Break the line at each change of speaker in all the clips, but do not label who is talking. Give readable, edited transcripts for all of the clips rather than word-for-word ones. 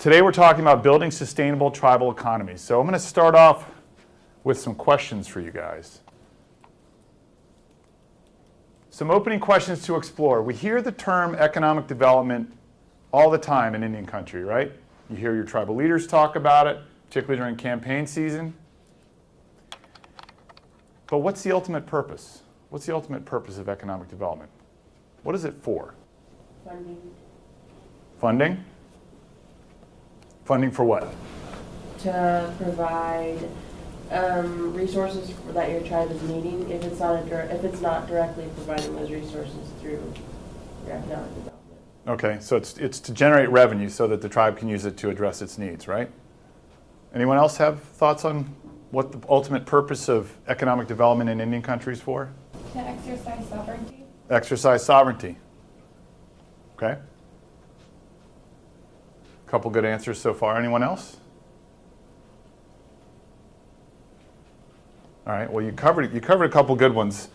Today we're talking about building sustainable tribal economies. So I'm going to start off with some questions for you guys. Some opening questions to explore. We hear the term economic development all the time in Indian country, right? You hear your tribal leaders talk about it, particularly during campaign season. But what's the ultimate purpose? What's the ultimate purpose of economic development? What is it for?
Funding.
Funding? Funding for what?
To provide resources that your tribe is needing if it's not directly providing those resources through your economic development.
Okay, so it's to generate revenue so that the tribe can use it to address its needs, right? Anyone else have thoughts on what the ultimate purpose of economic development in Indian country is for?
To exercise sovereignty.
Exercise sovereignty. Okay. Couple good answers so far. Anyone else? All right. Well, you covered a couple good ones.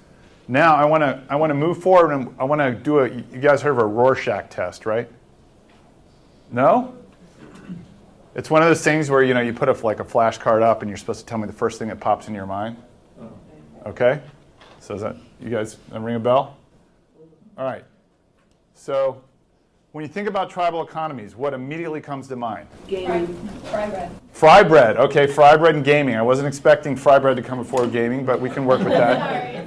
Now I want to move forward and I want to do you guys heard of a Rorschach test, right? No? It's one of those things where you put a flashcard up and you're supposed to tell me the first thing that pops in your mind. Okay? So is that you guys ring a bell? All right. So when you think about tribal economies, what immediately comes to mind?
Gaming.
Fry bread.
Fry bread. Okay, fry bread and gaming. I wasn't expecting fry bread to come before gaming, but we can work with that.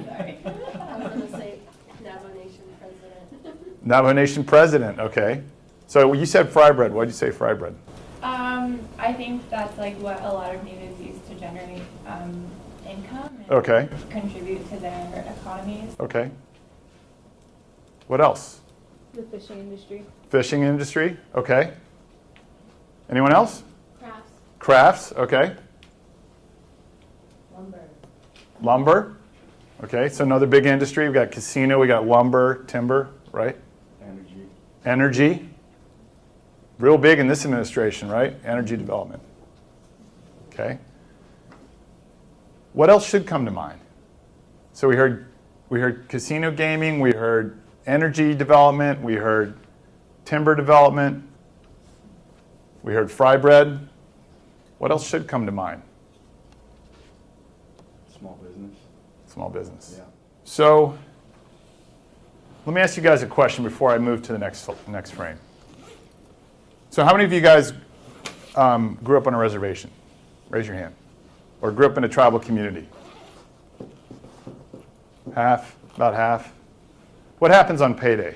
Sorry.
I was going to say Navajo Nation president.
Navajo Nation president. Okay. So you said fry bread. Why did you say fry bread?
I think that's like what a lot of natives use to generate income and
Okay.
contribute to their economies.
Okay. What else?
The fishing industry.
Fishing industry. Okay. Anyone else?
Crafts.
Crafts. Okay.
Lumber.
Lumber. Okay. So another big industry. We've got casino. We got lumber, timber, right?
Energy.
Energy. Real big in this administration, right? Energy development. Okay. What else should come to mind? So we heard casino gaming, we heard energy development, we heard timber development, we heard fry bread. What else should come to mind?
Small business.
Small business.
Yeah.
So let me ask you guys a question before I move to the next frame. So how many of you guys grew up on a reservation? Raise your hand. Or grew up in a tribal community? Half, about half. What happens on payday?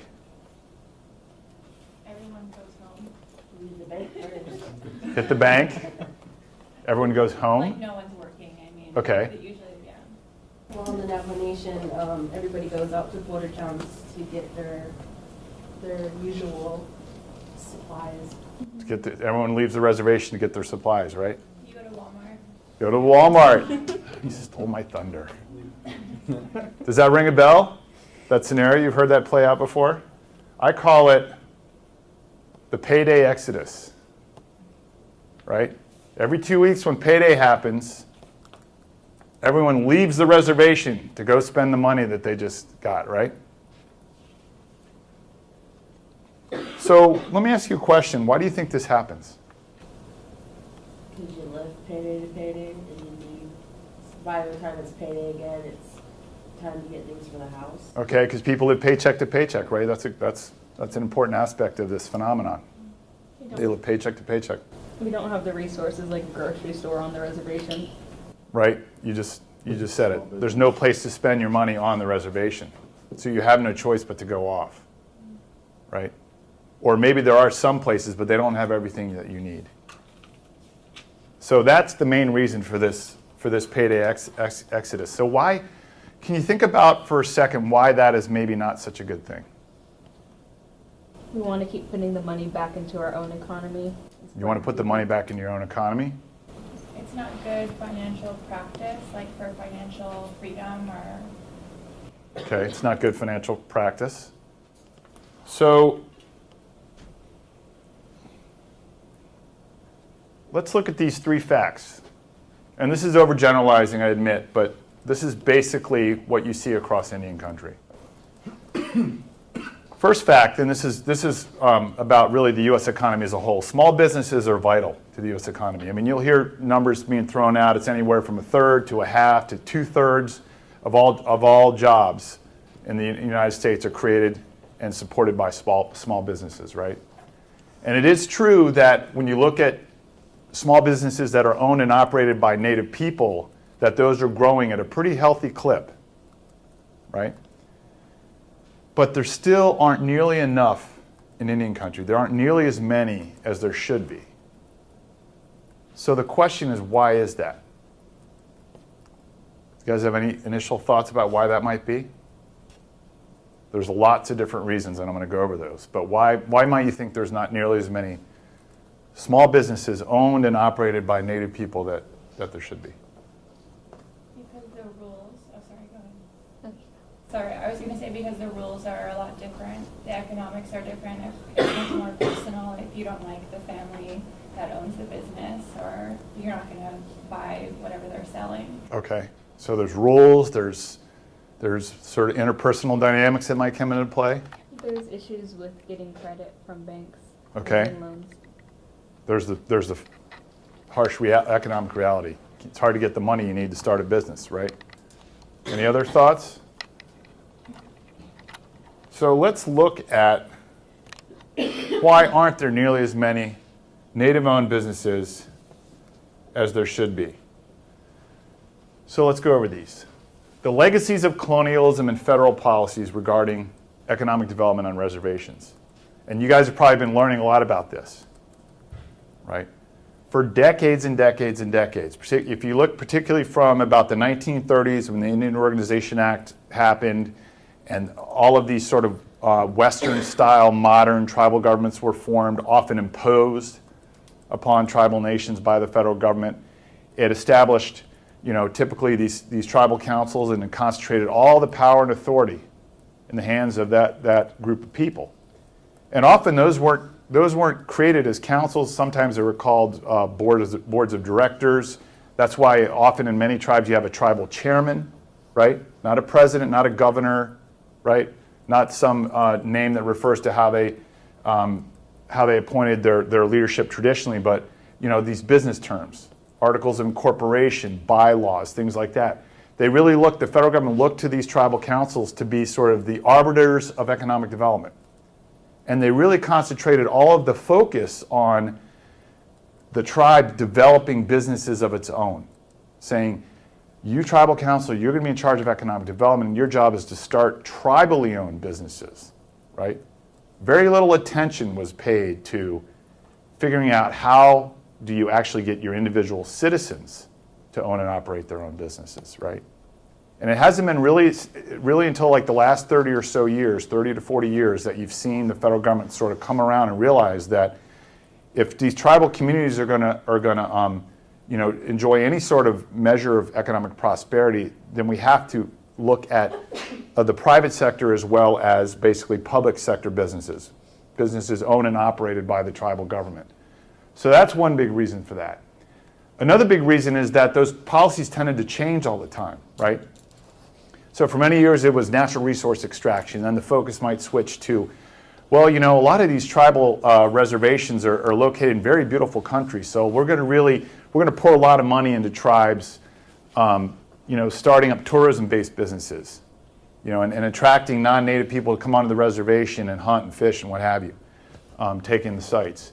Everyone goes home.
Leave the bank first.
Hit the bank. Everyone goes
Like
home.
no one's working, I mean.
Okay.
But usually, yeah.
Well, in the Navajo Nation, everybody goes out to border towns to get their usual supplies.
Everyone leaves the reservation to get their supplies, right?
You go to Walmart.
Go to Walmart. You stole my thunder. Does that ring a bell? That scenario, you've heard that play out before? I call it the payday exodus, right? Every 2 weeks when payday happens, everyone leaves the reservation to go spend the money that they just got, right? So let me ask you a question. Why do you think this happens?
Because you live payday to payday, and you by the time it's payday again, it's time to get things for the house.
Okay, because people live paycheck to paycheck, right? That's an important aspect of this phenomenon. They live paycheck to paycheck.
We don't have the resources like a grocery store on the reservation.
Right? You just said it. There's no place to spend your money on the reservation. So you have no choice but to go off. Right? Or maybe there are some places, but they don't have everything that you need. So that's the main reason for this payday exodus. So why, can you think about for a second why that is maybe not such a good thing?
We want to keep putting the money back into our own economy.
You want to put the money back in your own economy?
It's not good financial practice, like for financial freedom or...
Okay, it's not good financial practice. So let's look at these three facts. And this is overgeneralizing, I admit, but this is basically what you see across Indian country. First fact, and this is about really the U.S. economy as a whole. Small businesses are vital to the U.S. economy. I mean, you'll hear numbers being thrown out. It's anywhere from a third to a half to 2/3 of all jobs in the United States are created and supported by small businesses, right? And it is true that when you look at small businesses that are owned and operated by Native people, that those are growing at a pretty healthy clip, right? But there still aren't nearly enough in Indian country. There aren't nearly as many as there should be. So the question is, why is that? You guys have any initial thoughts about why that might be? There's lots of different reasons, and I'm going to go over those. But why might you think there's not nearly as many small businesses owned and operated by Native people that there should be?
Because the rules, sorry, go ahead. Sorry, I was going to say because the rules are a lot different. The economics are different. It's much more personal if you don't like the family that owns the business, or you're not going to buy whatever they're selling.
Okay, so there's rules, there's sort of interpersonal dynamics that might come into play.
There's issues with getting credit from banks.
Okay.
Getting loans.
There's the harsh economic reality. It's hard to get the money you need to start a business, right? Any other thoughts? So let's look at why aren't there nearly as many Native-owned businesses as there should be. So let's go over these. The legacies of colonialism and federal policies regarding economic development on reservations. And you guys have probably been learning a lot about this, right? For decades and decades and decades. If you look particularly from about the 1930s when the Indian Organization Act happened and all of these sort of Western-style modern tribal governments were formed, often imposed upon tribal nations by the federal government, it established typically these tribal councils and it concentrated all the power and authority in the hands of that group of people. And often those weren't created as councils. Sometimes they were called boards of directors. That's why often in many tribes you have a tribal chairman, right? Not a president, not a governor, right? Not some name that refers to how they appointed their leadership traditionally, but these business terms. Articles of incorporation, bylaws, things like that. The federal government looked to these tribal councils to be sort of the arbiters of economic development. And they really concentrated all of the focus on the tribe developing businesses of its own, saying, you tribal council, you're going to be in charge of economic development, and your job is to start tribally owned businesses, right? Very little attention was paid to figuring out how do you actually get your individual citizens to own and operate their own businesses, right? And it hasn't been really until like the last 30 or so years, 30 to 40 years, that you've seen the federal government sort of come around and realize that if these tribal communities are going to enjoy any sort of measure of economic prosperity, then we have to look at the private sector as well as basically public sector businesses owned and operated by the tribal government. So that's one big reason for that. Another big reason is that those policies tended to change all the time, right? So for many years it was natural resource extraction, then the focus might switch to, well, a lot of these tribal reservations are located in very beautiful country, so we're going to pour a lot of money into tribes, starting up tourism-based businesses, and attracting non-native people to come onto the reservation and hunt and fish and what have you, taking the sites.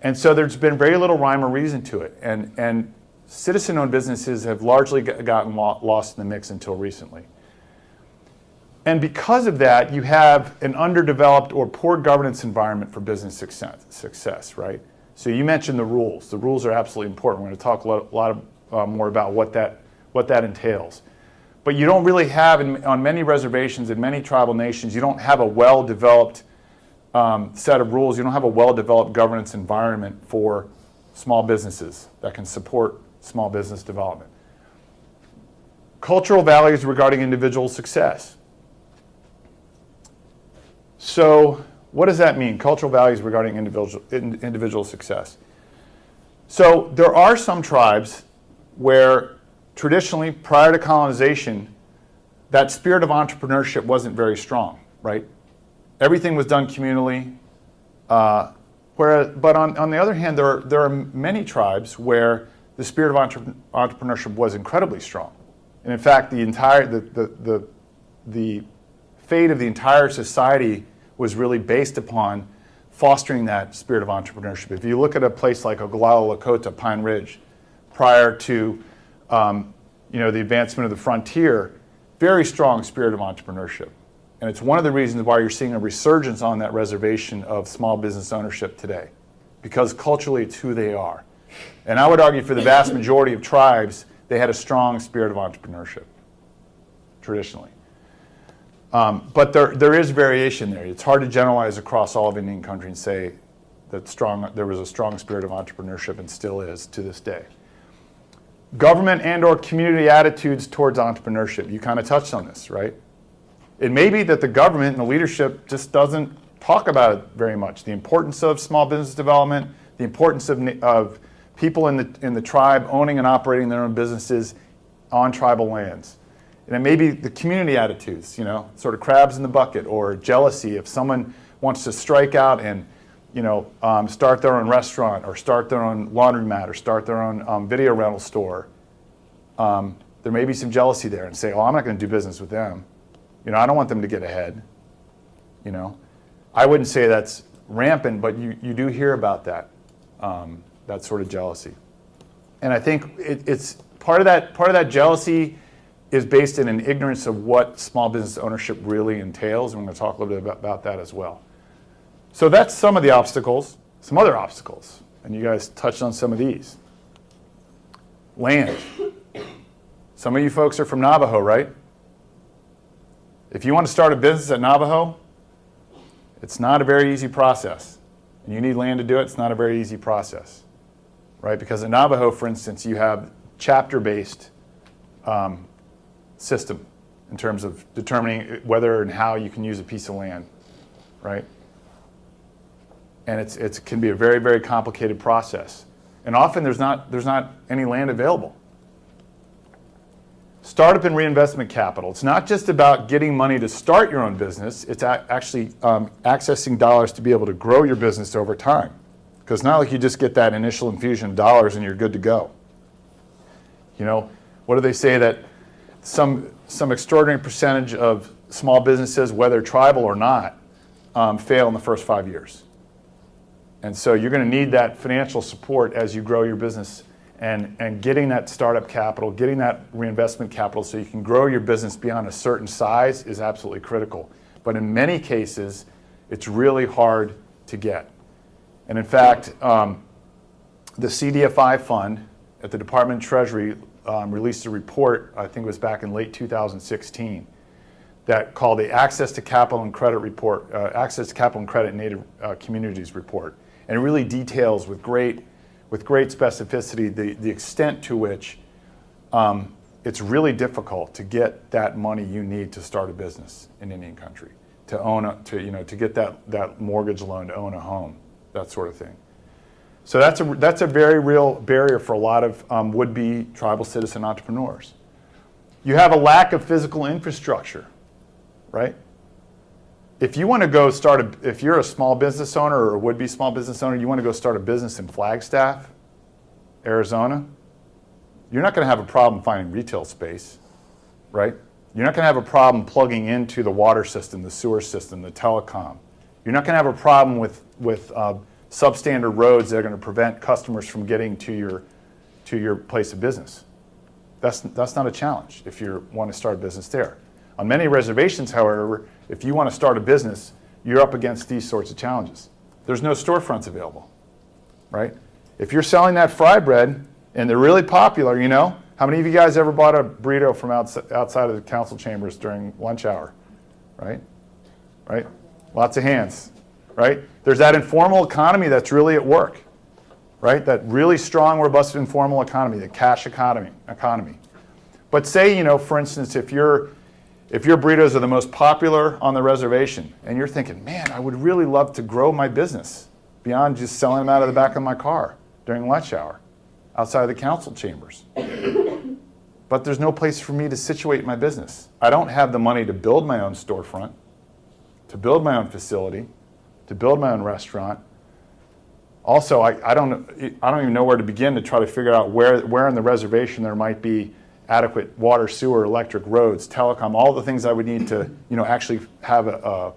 And so there's been very little rhyme or reason to it. And citizen-owned businesses have largely gotten lost in the mix until recently. And because of that, you have an underdeveloped or poor governance environment for business success, right? So you mentioned the rules. The rules are absolutely important. We're going to talk a lot more about what that entails. But you don't really have, on many reservations in many tribal nations, you don't have a well-developed set of rules. You don't have a well-developed governance environment for small businesses that can support small business development. Cultural values regarding individual success. So what does that mean, cultural values regarding individual success? So there are some tribes where traditionally, prior to colonization, that spirit of entrepreneurship wasn't very strong, right? Everything was done communally. But on the other hand, there are many tribes where the spirit of entrepreneurship was incredibly strong. And in fact, the fate of the entire society was really based upon fostering that spirit of entrepreneurship. If you look at a place like Oglala Lakota, Pine Ridge, prior to the advancement of the frontier, very strong spirit of entrepreneurship. And it's one of the reasons why you're seeing a resurgence on that reservation of small business ownership today, because culturally it's who they are. And I would argue for the vast majority of tribes, they had a strong spirit of entrepreneurship, traditionally. But there is variation there. It's hard to generalize across all of Indian country and say that there was a strong spirit of entrepreneurship, and still is to this day. Government and or community attitudes towards entrepreneurship. You kind of touched on this, right? It may be that the government and the leadership just doesn't talk about it very much. The importance of small business development, the importance of people in the tribe owning and operating their own businesses on tribal lands. And it may be the community attitudes, sort of crabs in the bucket, or jealousy. If someone wants to strike out and start their own restaurant, or start their own laundromat, or start their own video rental store, there may be some jealousy there, and say, "Oh, I'm not going to do business with them. I don't want them to get ahead." I wouldn't say that's rampant, but you do hear about that sort of jealousy. And I think it's part of that jealousy is based in an ignorance of what small business ownership really entails, and we're going to talk a little bit about that as well. So that's some of the obstacles. Some other obstacles, and you guys touched on some of these. Land. Some of you folks are from Navajo, right? If you want to start a business at Navajo, it's not a very easy process. And you need land to do it, it's not a very easy process, right? Because in Navajo, for instance, you have chapter-based system in terms of determining whether and how you can use a piece of land, right? And it can be a very, very complicated process. And often there's not any land available. Startup and reinvestment capital. It's not just about getting money to start your own business. It's actually accessing dollars to be able to grow your business over time. Because it's not like you just get that initial infusion of dollars and you're good to go. What do they say, that some extraordinary percentage of small businesses, whether tribal or not, fail in the first 5 years. And so you're going to need that financial support as you grow your business, and getting that startup capital, getting that reinvestment capital so you can grow your business beyond a certain size is absolutely critical. But in many cases, it's really hard to get. And in fact, the CDFI fund at the Department of Treasury released a report, I think it was back in late 2016, that called the Access to Capital and Credit Report, Access to Capital and Credit in Native Communities Report. And it really details with great specificity the extent to which it's really difficult to get that money you need to start a business in Indian country, to get that mortgage loan to own a home, that sort of thing. So that's a very real barrier for a lot of would-be tribal citizen entrepreneurs. You have a lack of physical infrastructure, right? If you want to go if you're a small business owner or a would-be small business owner, you want to go start a business in Flagstaff, Arizona, you're not going to have a problem finding retail space, right? You're not going to have a problem plugging into the water system, the sewer system, the telecom. You're not going to have a problem with substandard roads that are going to prevent customers from getting to your place of business. That's not a challenge if you want to start a business there. On many reservations, however, if you want to start a business, you're up against these sorts of challenges. There's no storefronts available, right? If you're selling that fry bread and they're really popular, how many of you guys ever bought a burrito from outside of the council chambers during lunch hour, right? Right? Lots of hands, right? There's that informal economy that's really at work, right? That really strong, robust informal economy, the cash economy. But say, for instance, if your burritos are the most popular on the reservation and you're thinking, man, I would really love to grow my business beyond just selling them out of the back of my car during lunch hour outside of the council chambers. But there's no place for me to situate my business. I don't have the money to build my own storefront. to build my own facility, to build my own restaurant. Also, I don't even know where to begin to try to figure out where in the reservation there might be adequate water, sewer, electric, roads, telecom, all the things I would need to, actually have a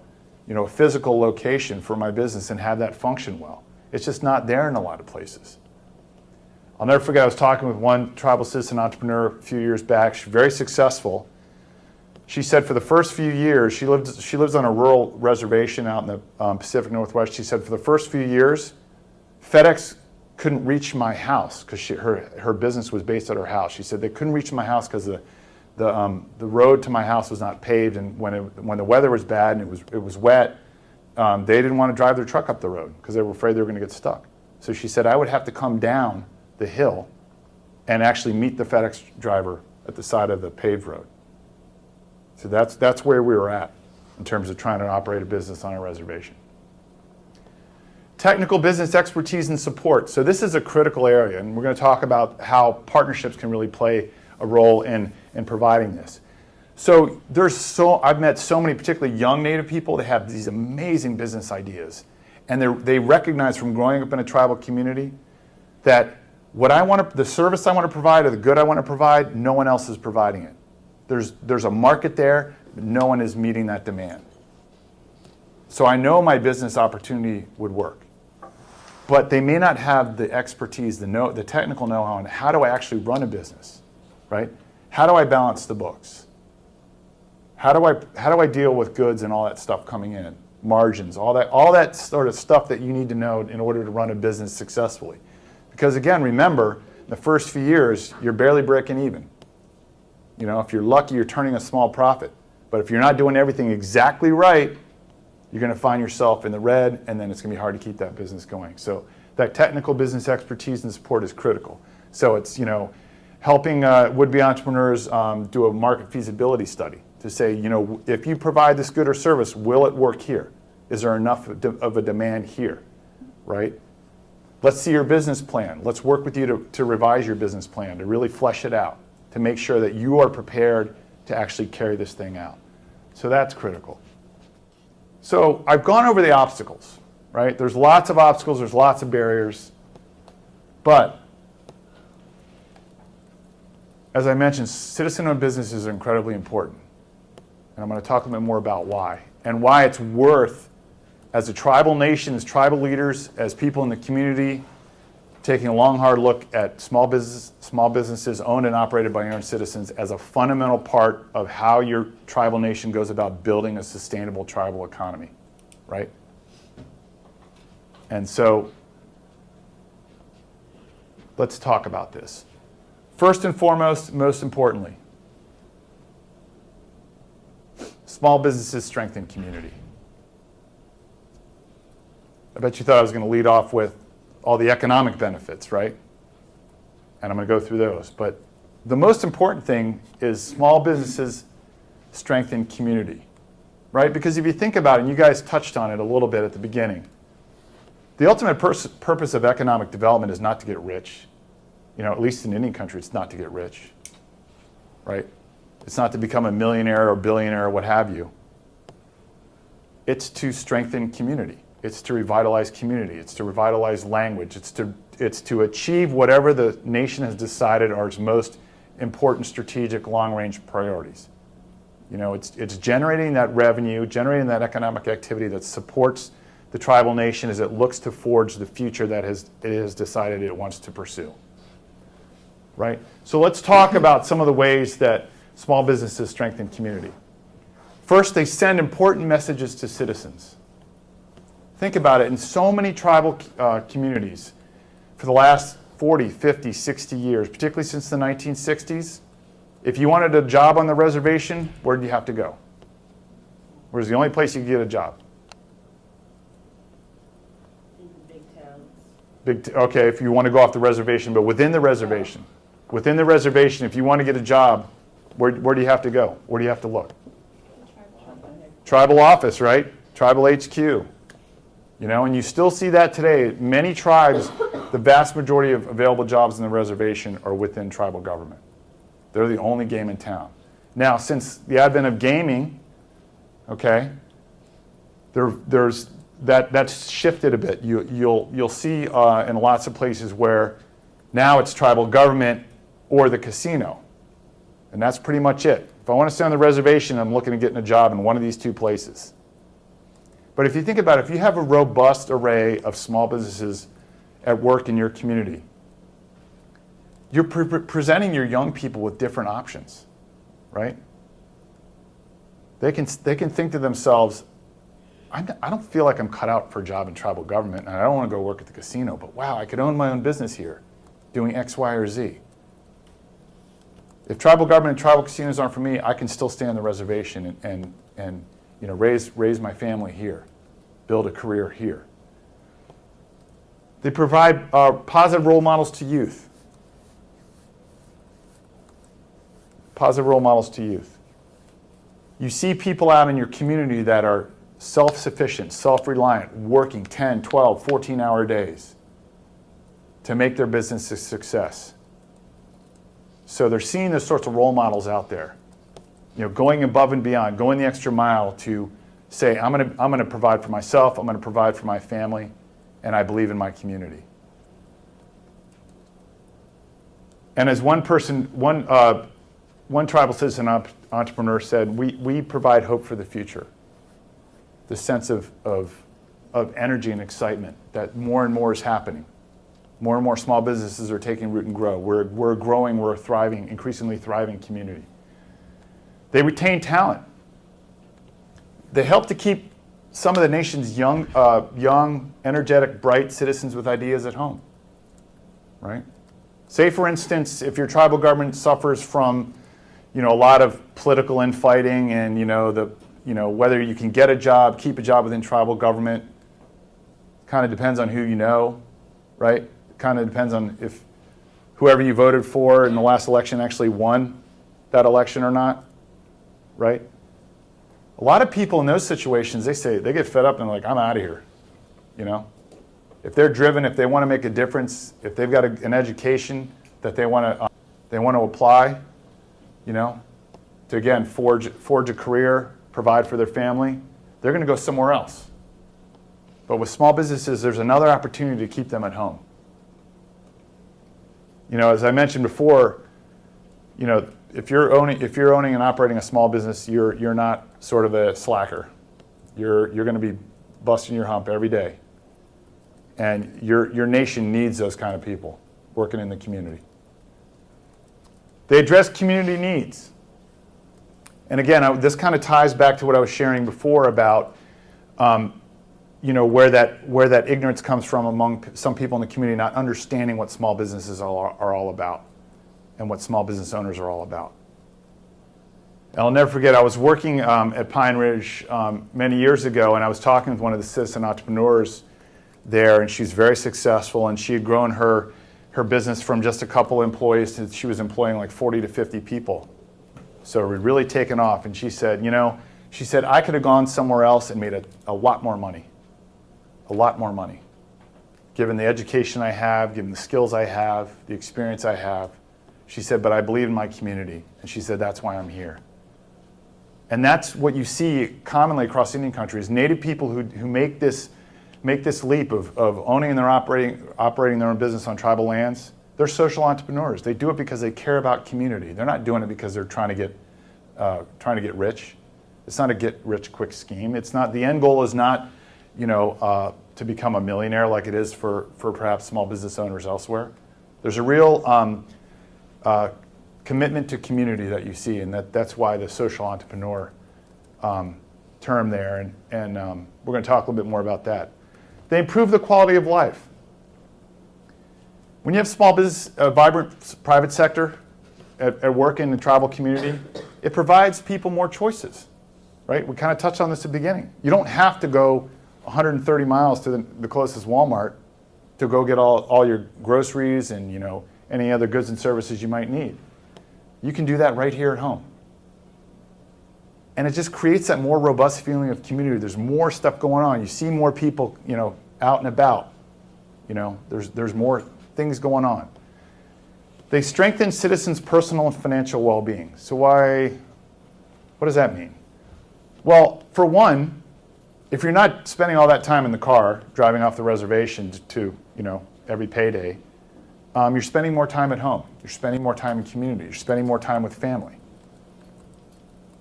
physical location for my business and have that function well. It's just not there in a lot of places. I'll never forget, I was talking with one tribal citizen entrepreneur a few years back. She's very successful. She said for the first few years, she lives on a rural reservation out in the Pacific Northwest. She said for the first few years, FedEx couldn't reach my house because her business was based at her house. She said they couldn't reach my house because the road to my house was not paved, and when the weather was bad and it was wet, they didn't want to drive their truck up the road because they were afraid they were going to get stuck. So she said I would have to come down the hill and actually meet the FedEx driver at the side of the paved road. So that's where we were at in terms of trying to operate a business on a reservation. Technical business expertise and support. So this is a critical area, and we're going to talk about how partnerships can really play a role in providing this. So I've met so many particularly young Native people that have these amazing business ideas, and they recognize from growing up in a tribal community that the service I want to provide or the good I want to provide, no one else is providing it. There's a market there, but no one is meeting that demand. So I know my business opportunity would work, but they may not have the expertise, the technical know-how on how do I actually run a business, right? How do I balance the books? How do I deal with goods and all that stuff coming in, margins, all that sort of stuff that you need to know in order to run a business successfully? Because again, remember, the first few years, you're barely breaking even. If you're lucky, you're turning a small profit. But if you're not doing everything exactly right, you're going to find yourself in the red, and then it's going to be hard to keep that business going. So that technical business expertise and support is critical. So it's, helping would-be entrepreneurs do a market feasibility study to say, if you provide this good or service, will it work here? Is there enough of a demand here, right? Let's see your business plan. Let's work with you to revise your business plan, to really flesh it out, to make sure that you are prepared to actually carry this thing out. So that's critical. So I've gone over the obstacles, right? There's lots of obstacles, there's lots of barriers, but as I mentioned, citizen-owned businesses are incredibly important. And I'm going to talk a little bit more about why, and why it's worth, as a tribal nation, as tribal leaders, as people in the community, taking a long, hard look at small businesses owned and operated by your own citizens as a fundamental part of how your tribal nation goes about building a sustainable tribal economy, right? And so let's talk about this. First and foremost, most importantly, small businesses strengthen community. I bet you thought I was going to lead off with all the economic benefits, right? And I'm going to go through those. But the most important thing is small businesses strengthen community, right? Because if you think about it, and you guys touched on it a little bit at the beginning, the ultimate purpose of economic development is not to get rich. At least in any country, it's not to get rich, right? It's not to become a millionaire or billionaire or what have you. It's to strengthen community. It's to revitalize community. It's to revitalize language. It's to achieve whatever the nation has decided are its most important strategic long-range priorities. It's generating that revenue, generating that economic activity that supports the tribal nation as it looks to forge the future that it has decided it wants to pursue. Right? So let's talk about some of the ways that small businesses strengthen community. First, they send important messages to citizens. Think about it, in so many tribal communities for the last 40, 50, 60 years, particularly since the 1960s, if you wanted a job on the reservation, where did you have to go? Where's the only place you could get a job?
In big towns.
Okay, if you want to go off the reservation, but within the reservation. Within the reservation, if you want to get a job, where do you have to go? Where do you have to look? Tribal office, right? Tribal HQ. And you still see that today. Many tribes, the vast majority of available jobs in the reservation are within tribal government. They're the only game in town. Now, since the advent of gaming, okay, There's that's shifted a bit. You'll see in lots of places where now it's tribal government or the casino, and that's pretty much it. If I want to stay on the reservation, I'm looking at getting a job in one of these two places. But if you think about it, if you have a robust array of small businesses at work in your community, you're presenting your young people with different options, right? They can think to themselves, I don't feel like I'm cut out for a job in tribal government, and I don't want to go work at the casino, but wow, I could own my own business here, doing X, Y, or Z. If tribal government and tribal casinos aren't for me, I can still stay on the reservation and raise my family here, build a career here. They provide positive role models to youth. Positive role models to youth. You see people out in your community that are self-sufficient, self-reliant, working 10, 12, 14-hour days to make their business a success. So they're seeing those sorts of role models out there, going above and beyond, going the extra mile to say, I'm going to provide for myself, I'm going to provide for my family, and I believe in my community. And as one tribal citizen entrepreneur said, we provide hope for the future. The sense of energy and excitement that more and more is happening. More and more small businesses are taking root and grow. We're growing, we're a thriving, increasingly thriving community. They retain talent. They help to keep some of the nation's young, energetic, bright citizens with ideas at home, right? Say, for instance, if your tribal government suffers from, a lot of political infighting and, whether you can get a job, keep a job within tribal government, kind of depends on who you know, right? Kind of depends on if whoever you voted for in the last election actually won that election or not, right? A lot of people in those situations, they get fed up and they're like, I'm out of here, If they're driven, if they want to make a difference, if they've got an education that they want to apply, to again forge a career, provide for their family, they're going to go somewhere else. But with small businesses, there's another opportunity to keep them at home. As I mentioned before, if you're owning and operating a small business, you're not sort of a slacker. You're going to be busting your hump every day. And your nation needs those kind of people working in the community. They address community needs. And again, this kind of ties back to what I was sharing before about where that ignorance comes from among some people in the community not understanding what small businesses are all about and what small business owners are all about. And I'll never forget, I was working at Pine Ridge many years ago, and I was talking with one of the citizen entrepreneurs there, and she's very successful, and she had grown her business from just a couple employees to she was employing like 40 to 50 people. So it had really taken off, and she said, I could have gone somewhere else and made a lot more money. A lot more money. Given the education I have, given the skills I have, the experience I have. She said, but I believe in my community. And she said, that's why I'm here. And that's what you see commonly across Indian country is Native people who make this leap of owning and operating their own business on tribal lands. They're social entrepreneurs. They do it because they care about community. They're not doing it because they're trying to get rich. It's not a get-rich-quick scheme. It's not. The end goal is not, to become a millionaire like it is for perhaps small business owners elsewhere. There's a real commitment to community that you see, and that's why the social entrepreneur term there. And we're going to talk a little bit more about that. They improve the quality of life. When you have small business, a vibrant private sector at work in the tribal community, it provides people more choices, right? We kind of touched on this at the beginning. You don't have to go 130 miles to the closest Walmart to go get all your groceries and any other goods and services you might need. You can do that right here at home. And it just creates that more robust feeling of community. There's more stuff going on. You see more people, out and about. There's more things going on. They strengthen citizens' personal and financial well-being. So what does that mean? Well, for one, if you're not spending all that time in the car, driving off the reservation to every payday, you're spending more time at home. You're spending more time in community. You're spending more time with family.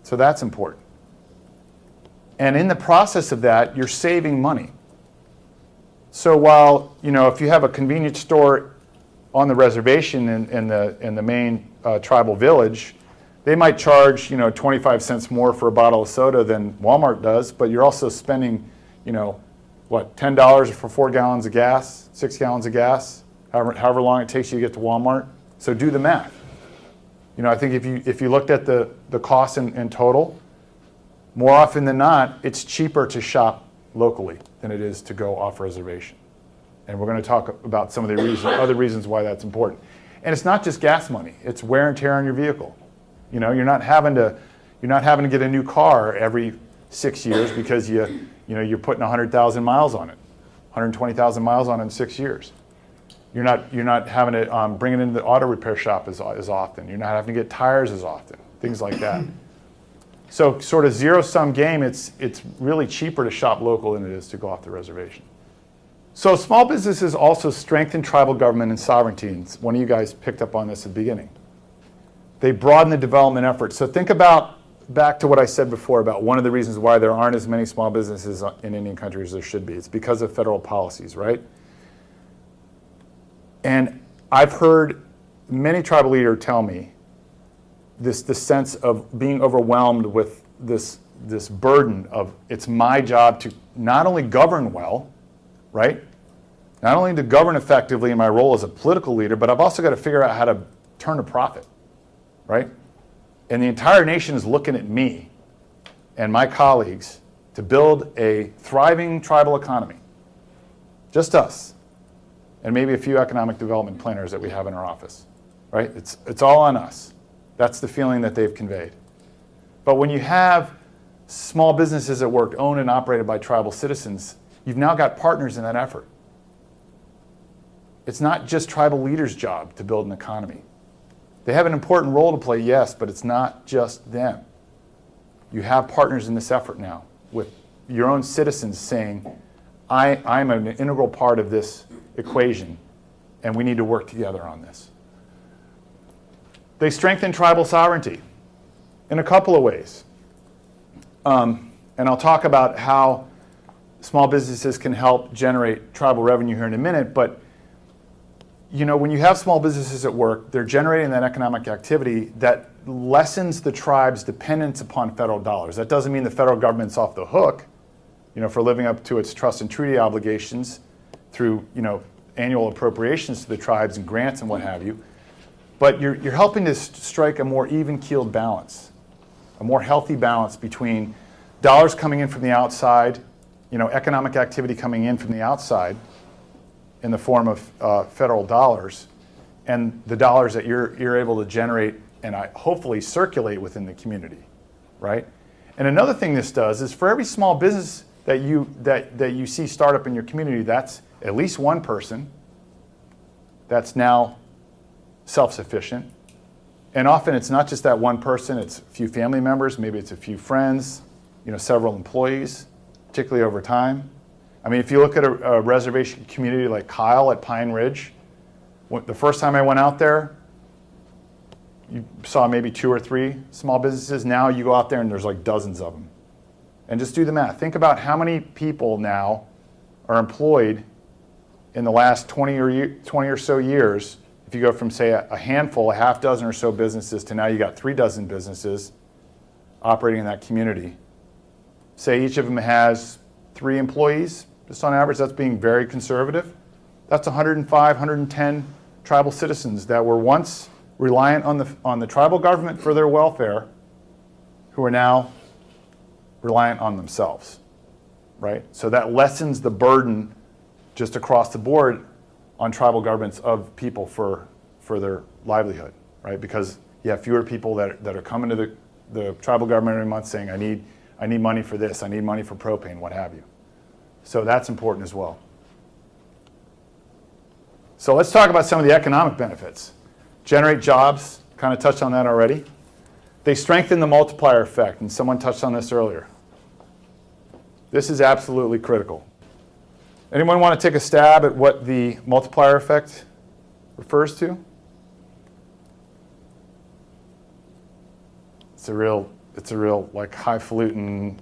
So that's important. And in the process of that, you're saving money. So while, if you have a convenience store on the reservation in the main tribal village, they might charge, 25 cents more for a bottle of soda than Walmart does, but you're also spending, $10 for 4 gallons of gas, 6 gallons of gas, however long it takes you to get to Walmart. So do the math. I think if you looked at the cost in total, more often than not, it's cheaper to shop locally than it is to go off reservation. And we're going to talk about some of the other reasons why that's important. And it's not just gas money; it's wear and tear on your vehicle. You're not having to get a new car every 6 years because you're putting 100,000 miles on it, 120,000 miles on it in 6 years. You're not having to bring it into the auto repair shop as often. You're not having to get tires as often, things like that. So sort of zero-sum game, it's really cheaper to shop local than it is to go off the reservation. So small businesses also strengthen tribal government and sovereignty. And one of you guys picked up on this at the beginning. They broaden the development effort. So think about back to what I said before about one of the reasons why there aren't as many small businesses in Indian country as there should be. It's because of federal policies, right? And I've heard many tribal leaders tell me this sense of being overwhelmed with this burden of it's my job to not only govern well, right? Not only to govern effectively in my role as a political leader, but I've also got to figure out how to turn a profit, right? And the entire nation is looking at me and my colleagues to build a thriving tribal economy. Just us. And maybe a few economic development planners that we have in our office, right? It's all on us. That's the feeling that they've conveyed. But when you have small businesses at work owned and operated by tribal citizens, you've now got partners in that effort. It's not just tribal leaders' job to build an economy. They have an important role to play, yes, but it's not just them. You have partners in this effort now with your own citizens saying, I'm an integral part of this equation, and we need to work together on this. They strengthen tribal sovereignty in a couple of ways. And I'll talk about how small businesses can help generate tribal revenue here in a minute, but when you have small businesses at work, they're generating that economic activity that lessens the tribe's dependence upon federal dollars. That doesn't mean the federal government's off the hook, for living up to its trust and treaty obligations through, annual appropriations to the tribes and grants and what have you. But you're helping to strike a more even-keeled balance, a more healthy balance between dollars coming in from the outside, economic activity coming in from the outside in the form of federal dollars, and the dollars that you're able to generate and hopefully circulate within the community, right? And another thing this does is for every small business that you see start up in your community, that's at least one person that's now self-sufficient. And often it's not just that one person, it's a few family members, maybe it's a few friends, several employees, particularly over time. I mean, if you look at a reservation community like Kyle at Pine Ridge, the first time I went out there, you saw maybe 2 or 3 small businesses. Now you go out there and there's like dozens of them. And just do the math. Think about how many people now are employed in the last 20 or so years. If you go from, say, a handful, a half dozen or so businesses to now you got 3 dozen businesses operating in that community. Say each of them has 3 employees, just on average, that's being very conservative. That's 105, 110 tribal citizens that were once reliant on the tribal government for their welfare, who are now reliant on themselves, right? So that lessens the burden just across the board on tribal governments of people for their livelihood, right? Because you have fewer people that are coming to the tribal government every month saying, I need money for this, I need money for propane, what have you. So that's important as well. So let's talk about some of the economic benefits. Generate jobs, kind of touched on that already. They strengthen the multiplier effect, and someone touched on this earlier. This is absolutely critical. Anyone want to take a stab at what the multiplier effect refers to? It's a real like highfalutin,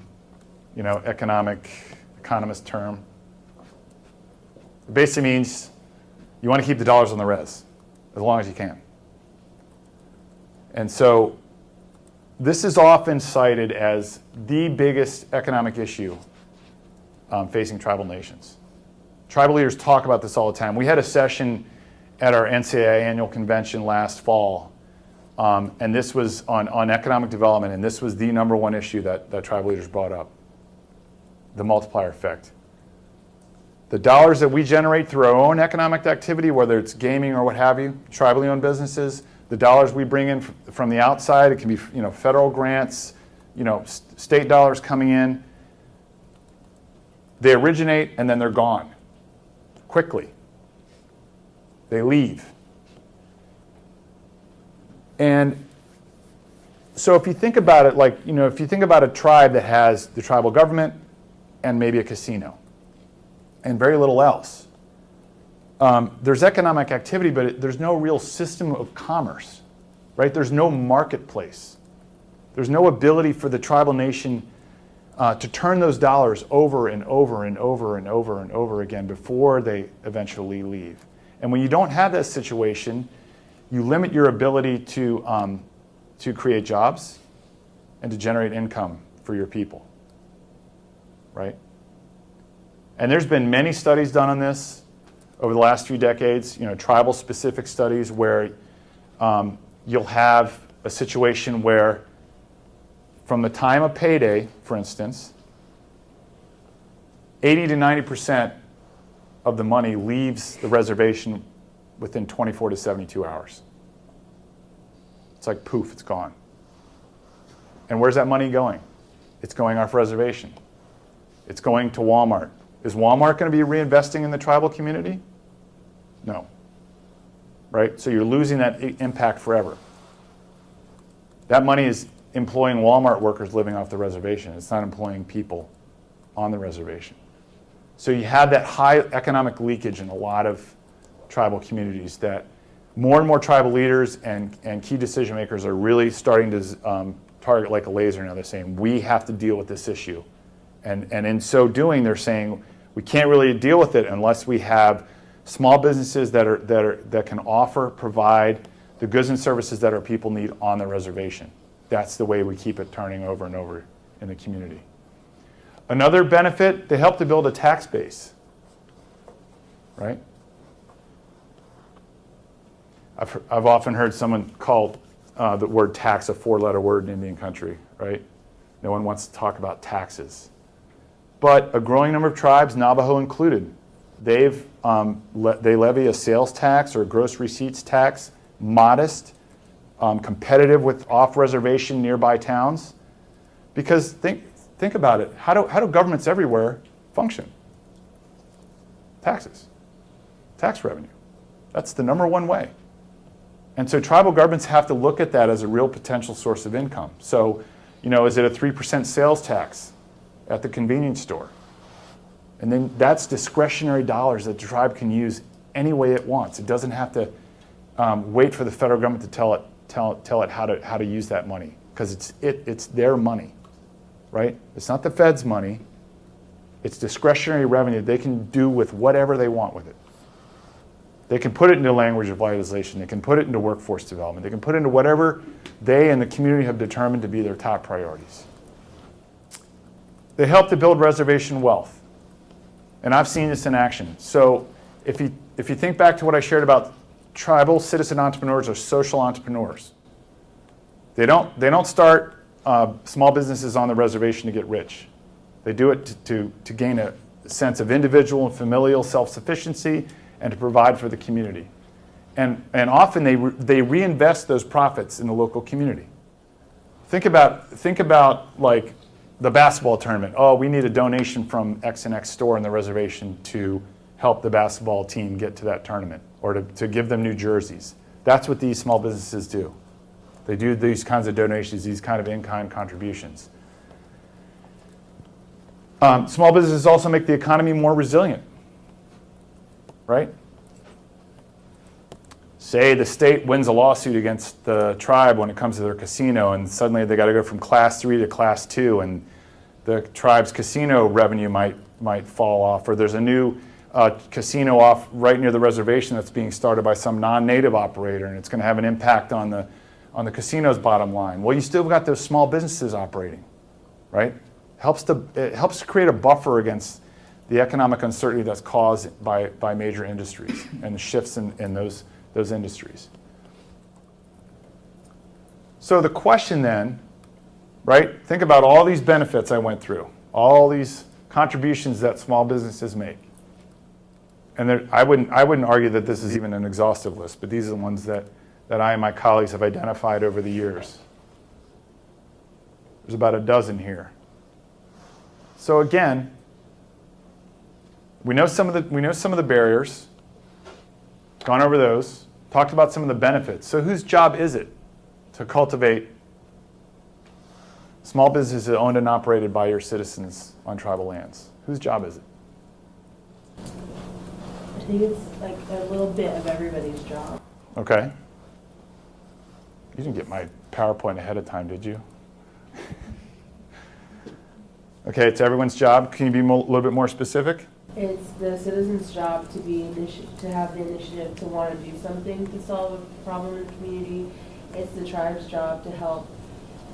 economist term. It basically means you want to keep the dollars on the res as long as you can. And so this is often cited as the biggest economic issue facing tribal nations. Tribal leaders talk about this all the time. We had a session at our NCAA annual convention last fall, and this was on economic development, and this was the number one issue that tribal leaders brought up, the multiplier effect. The dollars that we generate through our own economic activity, whether it's gaming or what have you, tribally owned businesses, the dollars we bring in from the outside, it can be federal grants, state dollars coming in, they originate and then they're gone quickly. They leave. And so if you think about it, if you think about a tribe that has the tribal government and maybe a casino and very little else, there's economic activity, but there's no real system of commerce, right? There's no marketplace. There's no ability for the tribal nation to turn those dollars over and over and over and over and over again before they eventually leave. And when you don't have that situation, you limit your ability to create jobs and to generate income for your people, right? And there's been many studies done on this over the last few decades, tribal-specific studies where you'll have a situation where from the time of payday, for instance, 80 to 90% of the money leaves the reservation within 24 to 72 hours. It's like poof, it's gone. And where's that money going? It's going off reservation. It's going to Walmart. Is Walmart going to be reinvesting in the tribal community? No. Right? So you're losing that impact forever. That money is employing Walmart workers living off the reservation. It's not employing people on the reservation. So you have that high economic leakage in a lot of tribal communities that more and more tribal leaders and key decision makers are really starting to target like a laser now. They're saying, we have to deal with this issue. And in so doing, they're saying, we can't really deal with it unless we have small businesses that can provide the goods and services that our people need on the reservation. That's the way we keep it turning over and over in the community. Another benefit, they help to build a tax base, right? I've often heard someone call the word tax a four-letter word in Indian country, right? No one wants to talk about taxes. But a growing number of tribes, Navajo included, they levy a sales tax or a gross receipts tax, modest, competitive with off-reservation nearby towns. Because think about it, how do governments everywhere function? Taxes, tax revenue. That's the number one way. And so tribal governments have to look at that as a real potential source of income. So, is it a 3% sales tax at the convenience store? And then that's discretionary dollars that the tribe can use any way it wants. It doesn't have to wait for the federal government to tell it how to use that money, because it's their money, right? It's not the Fed's money. It's discretionary revenue they can do with whatever they want with it. They can put it into language revitalization. They can put it into workforce development. They can put it into whatever they and the community have determined to be their top priorities. They help to build reservation wealth. And I've seen this in action. So if you think back to what I shared about tribal citizen entrepreneurs or social entrepreneurs, they don't start small businesses on the reservation to get rich. They do it to gain a sense of individual and familial self-sufficiency and to provide for the community. And often they reinvest those profits in the local community. Think about like the basketball tournament. Oh, we need a donation from X and X store on the reservation to help the basketball team get to that tournament, or to give them new jerseys. That's what these small businesses do. They do these kinds of donations, these kind of in-kind contributions. Small businesses also make the economy more resilient, right? Say the state wins a lawsuit against the tribe when it comes to their casino, and suddenly they got to go from class 3 to class 2, and the tribe's casino revenue might fall off, or there's a new casino off right near the reservation that's being started by some non-native operator, and it's going to have an impact on the casino's bottom line. Well, you still got those small businesses operating, right? It helps to create a buffer against the economic uncertainty that's caused by major industries and the shifts in those industries. So the question then, right? Think about all these benefits I went through, all these contributions that small businesses make. And I wouldn't argue that this is even an exhaustive list, but these are the ones that I and my colleagues have identified over the years. There's about a dozen here. So again, we know some of the barriers, gone over those, talked about some of the benefits. So whose job is it to cultivate small businesses owned and operated by your citizens on tribal lands? Whose job is it?
I think it's like a little bit of everybody's job.
Okay. You didn't get my PowerPoint ahead of time, did you? Okay, it's everyone's job. Can you be a little bit more specific?
It's the citizen's job to have the initiative to want to do something to solve a problem in the community. It's the tribe's job to help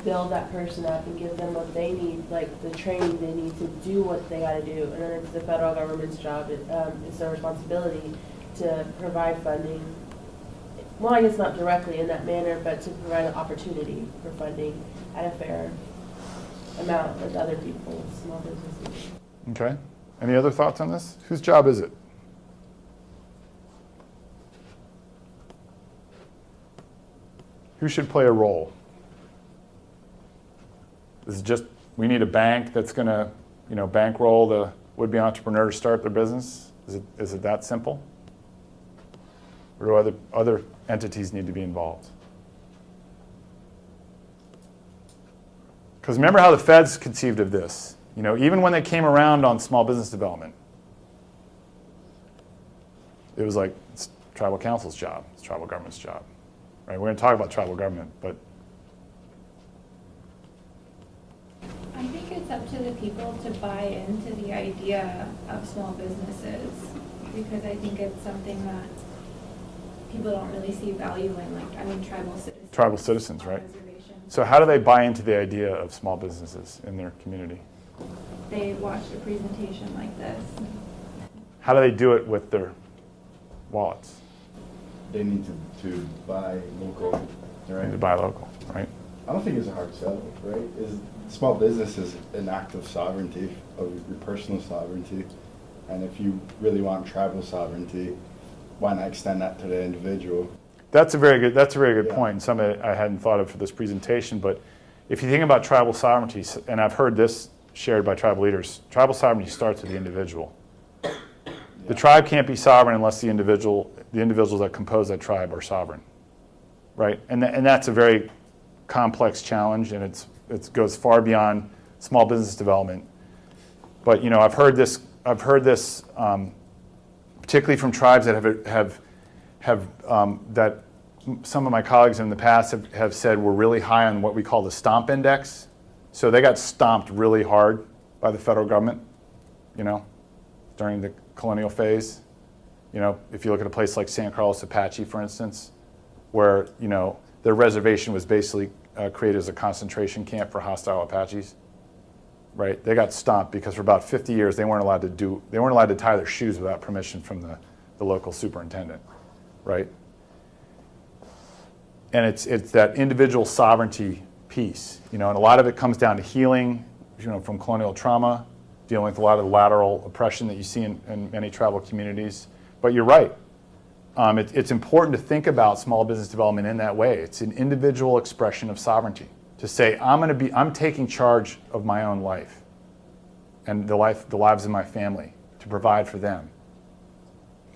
build that person up and give them what they need, like the training they need to do what they got to do. And then it's the federal government's job. It's their responsibility to provide funding. Well, I guess not directly in that manner, but to provide an opportunity for funding at a fair amount with other people, small businesses.
Okay. Any other thoughts on this? Whose job is it? Who should play a role? Is it just we need a bank that's going to, bankroll the would-be entrepreneur to start their business? Is it that simple? Or do other entities need to be involved? Because remember how the feds conceived of this. Even when they came around on small business development, it was like, it's tribal council's job, it's tribal government's job. Right? We're going to talk about tribal government, but
I think it's up to the people to buy into the idea of small businesses, because I think it's something that people don't really see value in, tribal citizens.
Tribal citizens, right?
Reservations.
So how do they buy into the idea of small businesses in their community?
They watched a presentation like this.
How do they do it with their wallets?
They need to buy local,
They
right?
need to buy local, right?
I don't think it's a hard sell, right? Small business is an act of sovereignty, of your personal sovereignty. And if you really want tribal sovereignty, why not extend that to the individual?
That's a very good
Yeah.
point, and something I hadn't thought of for this presentation. But if you think about tribal sovereignty, and I've heard this shared by tribal leaders, tribal sovereignty starts with the individual. The tribe can't be sovereign unless the individuals that compose that tribe are sovereign, right? And that's a very complex challenge, and it goes far beyond small business development. But I've heard this particularly from tribes that have that some of my colleagues in the past have said we're really high on what we call the stomp index. So they got stomped really hard by the federal government, during the colonial phase. If you look at a place like San Carlos Apache, for instance, where, their reservation was basically created as a concentration camp for hostile Apaches, right? They got stomped because for about 50 years they weren't allowed to tie their shoes without permission from the local superintendent, right? And it's that individual sovereignty piece, and a lot of it comes down to healing, from colonial trauma, dealing with a lot of the lateral oppression that you see in many tribal communities. But you're right. It's important to think about small business development in that way. It's an individual expression of sovereignty. To say, I'm taking charge of my own life and the lives of my family, to provide for them.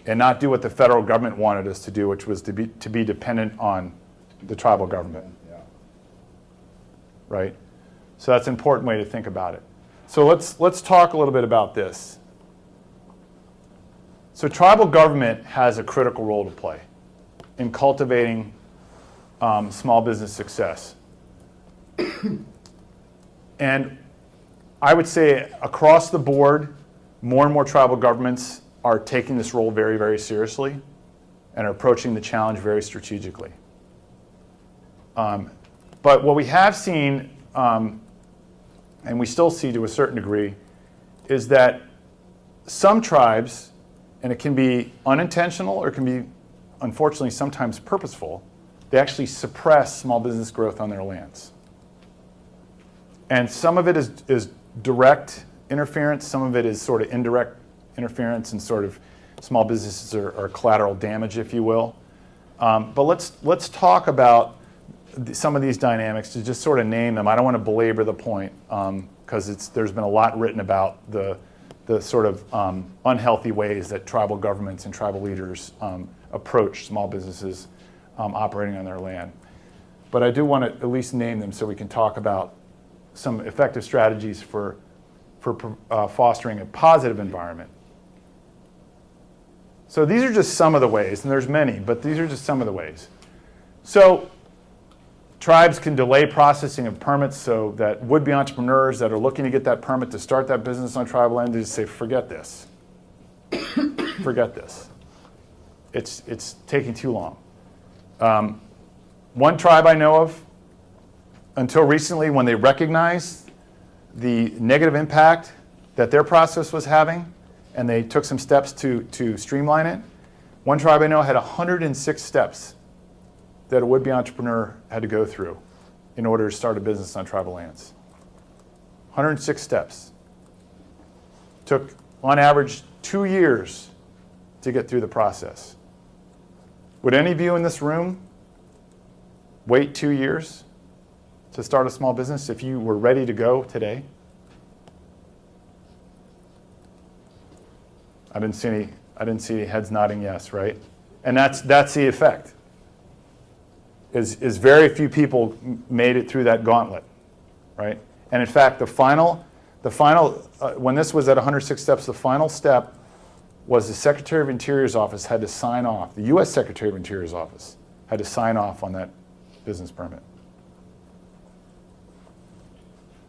And not do what the federal government wanted us to do, which was to be dependent on the tribal government.
Yeah.
Right? So that's an important way to think about it. So let's talk a little bit about this. So tribal government has a critical role to play in cultivating small business success. And I would say across the board, more and more tribal governments are taking this role very, very seriously and are approaching the challenge very strategically. But what we have seen, and we still see to a certain degree, is that some tribes, and it can be unintentional or it can be, unfortunately, sometimes purposeful, they actually suppress small business growth on their lands. And some of it is direct interference, some of it is sort of indirect interference, and sort of small businesses are collateral damage, if you will. But let's talk about some of these dynamics to just sort of name them. I don't want to belabor the point because there's been a lot written about the sort of unhealthy ways that tribal governments and tribal leaders approach small businesses operating on their land. But I do want to at least name them so we can talk about some effective strategies for fostering a positive environment. So these are just some of the ways, and there's many, but these are just some of the ways. So tribes can delay processing of permits so that would-be entrepreneurs that are looking to get that permit to start that business on tribal land, they just say, forget this. Forget this. It's taking too long. One tribe I know of, until recently, when they recognized the negative impact that their process was having, and they took some steps to streamline it, one tribe I know had 106 steps that a would-be entrepreneur had to go through in order to start a business on tribal lands. 106 steps. Took, on average, 2 years to get through the process. Would any of you in this room wait 2 years to start a small business if you were ready to go today? I didn't see any heads nodding yes, right? And that's the effect. Is very few people made it through that gauntlet, right? And in fact, the final, when this was at 106 steps, the final step was the Secretary of Interior's office had to sign off. The U.S. Secretary of Interior's office had to sign off on that business permit.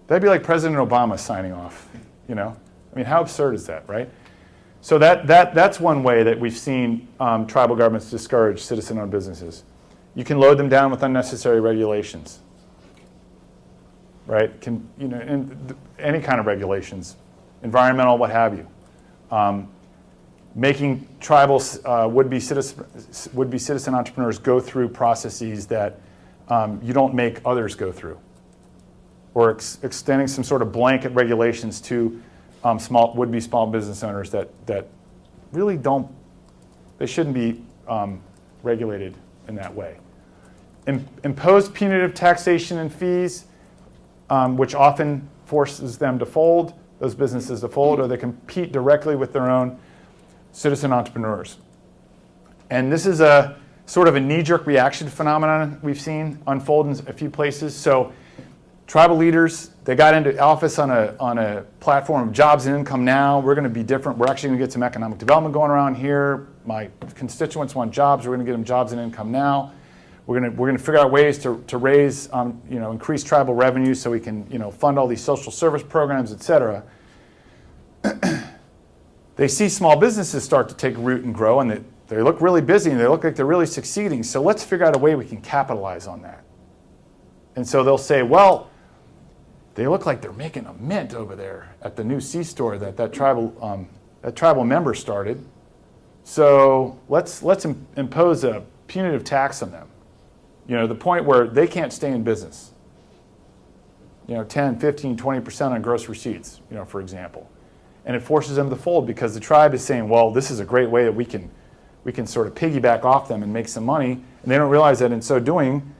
That'd be like President Obama signing off, you know? I mean, how absurd is that, right? So that's one way that we've seen tribal governments discourage citizen-owned businesses. You can load them down with unnecessary regulations, right? Any kind of regulations, environmental, what have you. Making tribal would-be citizen entrepreneurs go through processes that you don't make others go through, or extending some sort of blanket regulations to would-be small business owners that really they shouldn't be regulated in that way. Impose punitive taxation and fees, which often forces them to fold, those businesses to fold, or they compete directly with their own citizen entrepreneurs. And this is a sort of a knee-jerk reaction phenomenon we've seen unfold in a few places. So tribal leaders, they got into office on a platform of jobs and income now. We're going to be different. We're actually going to get some economic development going around here. My constituents want jobs. We're going to get them jobs and income now. We're going to figure out ways to raise, increase tribal revenue so we can, fund all these social service programs, et cetera. They see small businesses start to take root and grow, and they look really busy, and they look like they're really succeeding. So let's figure out a way we can capitalize on that. And so they'll say, well, they look like they're making a mint over there at the new C-store that tribal member started. So let's impose a punitive tax on them. The point where they can't stay in business. 10, 15, 20% on gross receipts, for example. And it forces them to fold because the tribe is saying, well, this is a great way that we can sort of piggyback off them and make some money. And they don't realize that in so doing,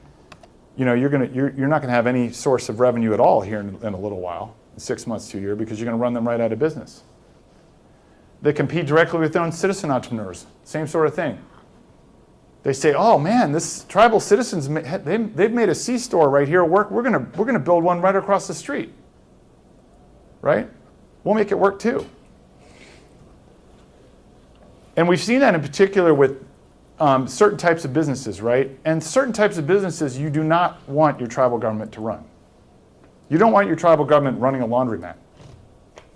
you're not going to have any source of revenue at all here in a little while, 6 months to a year, because you're going to run them right out of business. They compete directly with their own citizen entrepreneurs. Same sort of thing. They say, oh man, this tribal citizens, they've made a C-store right here at work. We're going to build one right across the street. right? We'll make it work too. And we've seen that in particular with certain types of businesses, right? And certain types of businesses you do not want your tribal government to run. You don't want your tribal government running a laundromat,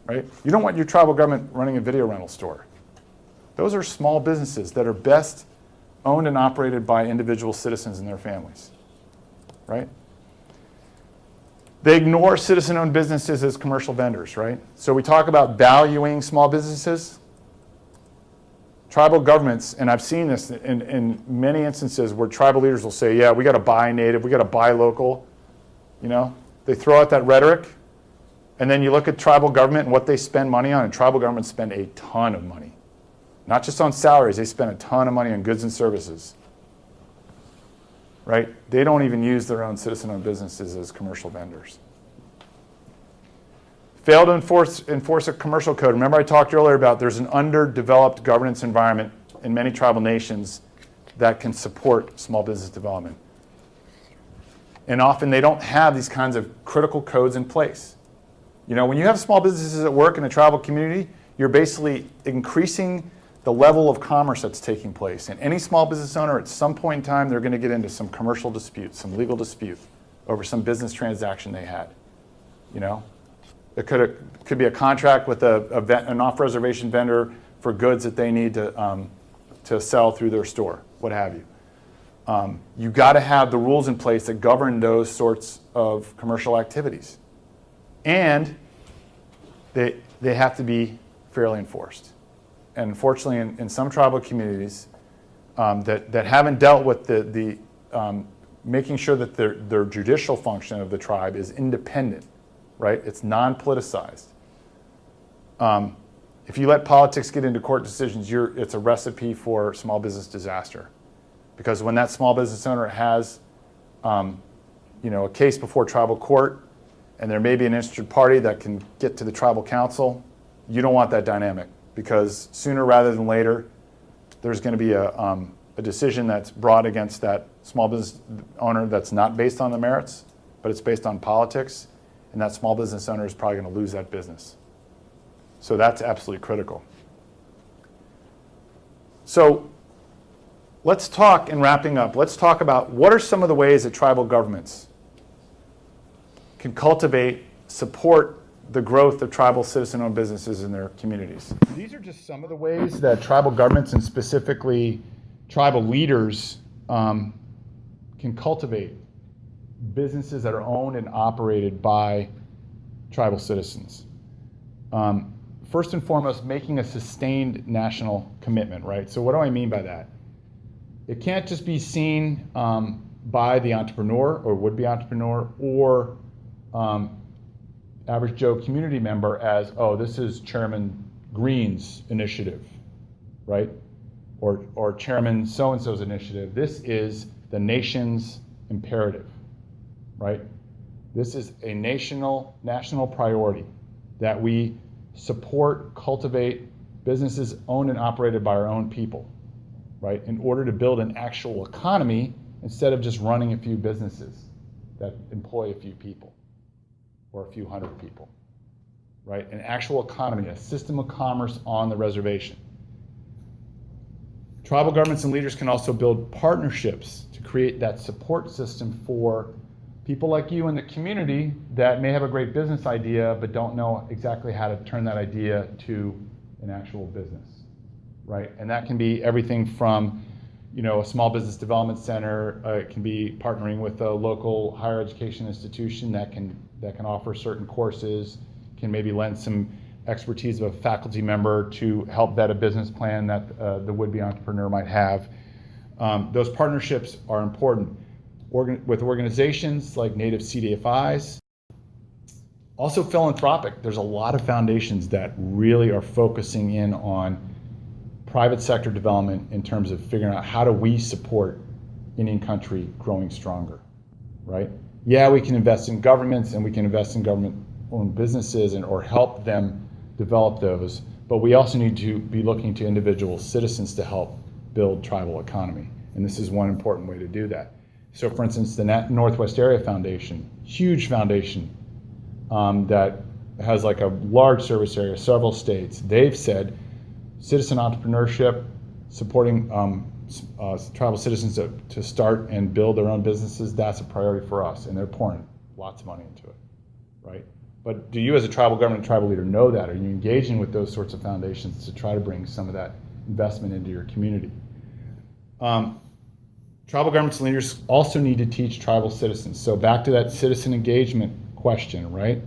right? You don't want your tribal government running a video rental store. Those are small businesses that are best owned and operated by individual citizens and their families, right? They ignore citizen-owned businesses as commercial vendors, right? So we talk about valuing small businesses. Tribal governments, and I've seen this in many instances where tribal leaders will say, yeah, we got to buy native, we got to buy local, you know? They throw out that rhetoric, and then you look at tribal government and what they spend money on, and tribal governments spend a ton of money. Not just on salaries, they spend a ton of money on goods and services, right? They don't even use their own citizen-owned businesses as commercial vendors. Fail to enforce a commercial code. Remember I talked earlier about there's an underdeveloped governance environment in many tribal nations that can support small business development. And often they don't have these kinds of critical codes in place. You know, when you have small businesses at work in a tribal community, you're basically increasing the level of commerce that's taking place. And any small business owner at some point in time, they're going to get into some commercial dispute, some legal dispute over some business transaction they had. You know, it could be a contract with an off-reservation vendor for goods that they need to sell through their store, what have you. You got to have the rules in place that govern those sorts of commercial activities. And they have to be fairly enforced. And unfortunately, in some tribal communities that haven't dealt with the making sure that their judicial function of the tribe is independent, right? It's non-politicized. If you let politics get into court decisions, it's a recipe for small business disaster. Because when that small business owner has a case before tribal court, and there may be an interested party that can get to the tribal council, you don't want that dynamic. Because sooner rather than later, there's going to be a decision that's brought against that small business owner that's not based on the merits, but it's based on politics, and that small business owner is probably going to lose that business. So that's absolutely critical. So let's talk, in wrapping up, let's talk about what are some of the ways that tribal governments can cultivate, support the growth of tribal citizen-owned businesses in their communities. These are just some of the ways that tribal governments and specifically tribal leaders can cultivate businesses that are owned and operated by tribal citizens. First and foremost, making a sustained national commitment, right? So what do I mean by that? It can't just be seen by the entrepreneur or would-be entrepreneur or average Joe community member as, oh, this is Chairman Green's initiative, right? Or Chairman so-and-so's initiative. This is the nation's imperative, right? This is a national priority that we support, cultivate businesses owned and operated by our own people, right? In order to build an actual economy instead of just running a few businesses that employ a few people or a few hundred people, right? An actual economy, a system of commerce on the reservation. Tribal governments and leaders can also build partnerships to create that support system for people like you in the community that may have a great business idea but don't know exactly how to turn that idea to an actual business, right? And that can be everything from, a small business development center. It can be partnering with a local higher education institution that can offer certain courses, can maybe lend some expertise of a faculty member to help vet a business plan that the would-be entrepreneur might have. Those partnerships are important with organizations like Native CDFIs. Also philanthropic. There's a lot of foundations that really are focusing in on private sector development in terms of figuring out how do we support Indian country growing stronger, right? Yeah, we can invest in governments and we can invest in government-owned businesses or help them develop those, but we also need to be looking to individual citizens to help build tribal economy. And this is one important way to do that. So for instance, the Northwest Area Foundation, huge foundation that has like a large service area, several states. They've said citizen entrepreneurship, supporting tribal citizens to start and build their own businesses, that's a priority for us, and they're pouring lots of money into it, right? But do you as a tribal government and tribal leader know that? Are you engaging with those sorts of foundations to try to bring some of that investment into your community? Tribal governments and leaders also need to teach tribal citizens. So back to that citizen engagement question, right?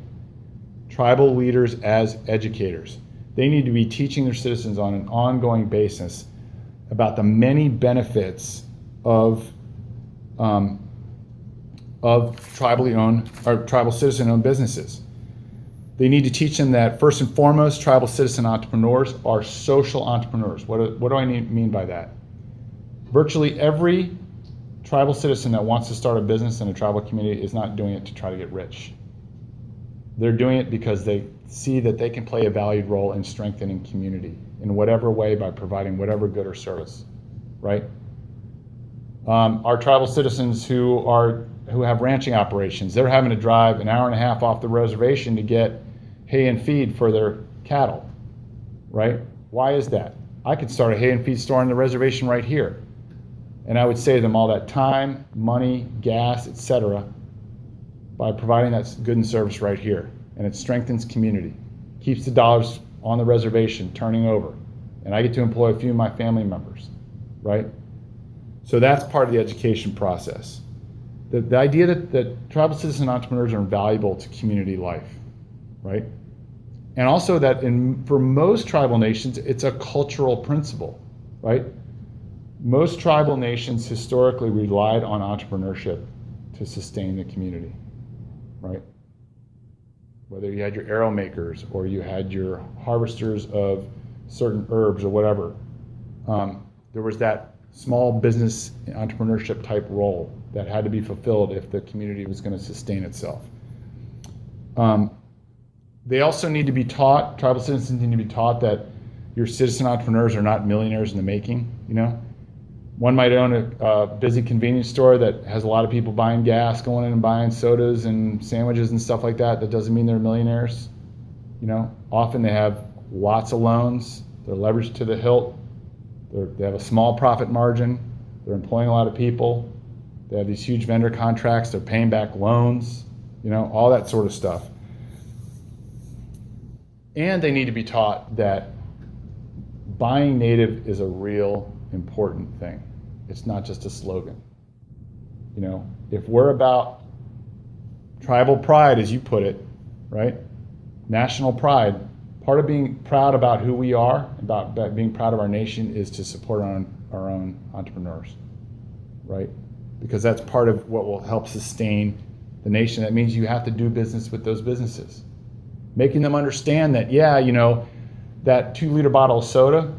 Tribal leaders as educators, they need to be teaching their citizens on an ongoing basis about the many benefits of tribally owned or tribal citizen-owned businesses. They need to teach them that first and foremost, tribal citizen entrepreneurs are social entrepreneurs. What do I mean by that? Virtually every tribal citizen that wants to start a business in a tribal community is not doing it to try to get rich. They're doing it because they see that they can play a valued role in strengthening community in whatever way by providing whatever good or service, right? Our tribal citizens who have ranching operations, they're having to drive an hour and a half off the reservation to get hay and feed for their cattle, right? Why is that? I could start a hay and feed store on the reservation right here, and I would save them all that time, money, gas, etc., by providing that good and service right here. And it strengthens community, keeps the dollars on the reservation turning over, and I get to employ a few of my family members, right? So that's part of the education process. The idea that tribal citizen entrepreneurs are invaluable to community life, right? And also that for most tribal nations, it's a cultural principle, right? Most tribal nations historically relied on entrepreneurship to sustain the community, right? Whether you had your arrow makers or you had your harvesters of certain herbs or whatever, there was that small business entrepreneurship type role that had to be fulfilled if the community was going to sustain itself. They also need to be taught, tribal citizens need to be taught that your citizen entrepreneurs are not millionaires in the making, you know? One might own a busy convenience store that has a lot of people buying gas, going in and buying sodas and sandwiches and stuff like that. That doesn't mean they're millionaires. You know, often they have lots of loans. They're leveraged to the hilt. They have a small profit margin. They're employing a lot of people. They have these huge vendor contracts. They're paying back loans, you know, all that sort of stuff. And they need to be taught that buying native is a real important thing. It's not just a slogan. You know, if we're about tribal pride, as you put it, right? National pride, part of being proud about who we are, about being proud of our nation, is to support our own entrepreneurs, right? Because that's part of what will help sustain the nation. That means you have to do business with those businesses. Making them understand that, yeah, you know, that 2-liter bottle of soda